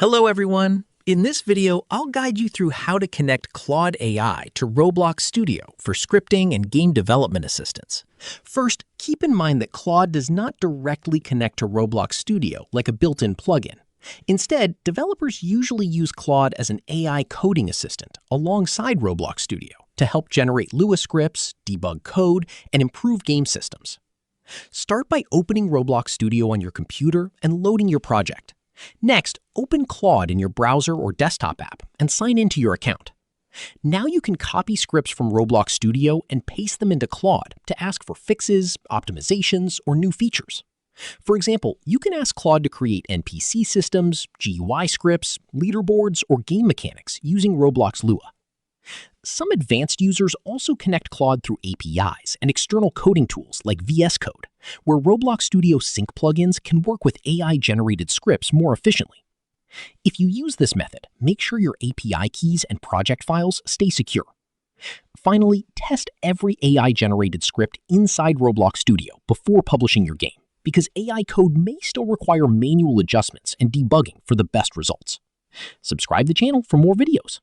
Hello everyone! In this video, I'll guide you through how to connect Claude AI to Roblox Studio for scripting and game development assistance. First, keep in mind that Claude does not directly connect to Roblox Studio like a built-in plugin. Instead, developers usually use Claude as an AI coding assistant alongside Roblox Studio to help generate Lua scripts, debug code, and improve game systems. Start by opening Roblox Studio on your computer and loading your project. Next, open Claude in your browser or desktop app and sign into your account. Now you can copy scripts from Roblox Studio and paste them into Claude to ask for fixes, optimizations, or new features. For example, you can ask Claude to create NPC systems, GUI scripts, leaderboards, or game mechanics using Roblox Lua. Some advanced users also connect Claude through APIs and external coding tools like VS Code, where Roblox Studio Sync plugins can work with AI-generated scripts more efficiently. If you use this method, make sure your API keys and project files stay secure. Finally, test every AI-generated script inside Roblox Studio before publishing your game, because AI code may still require manual adjustments and debugging for the best results. Subscribe to the channel for more videos.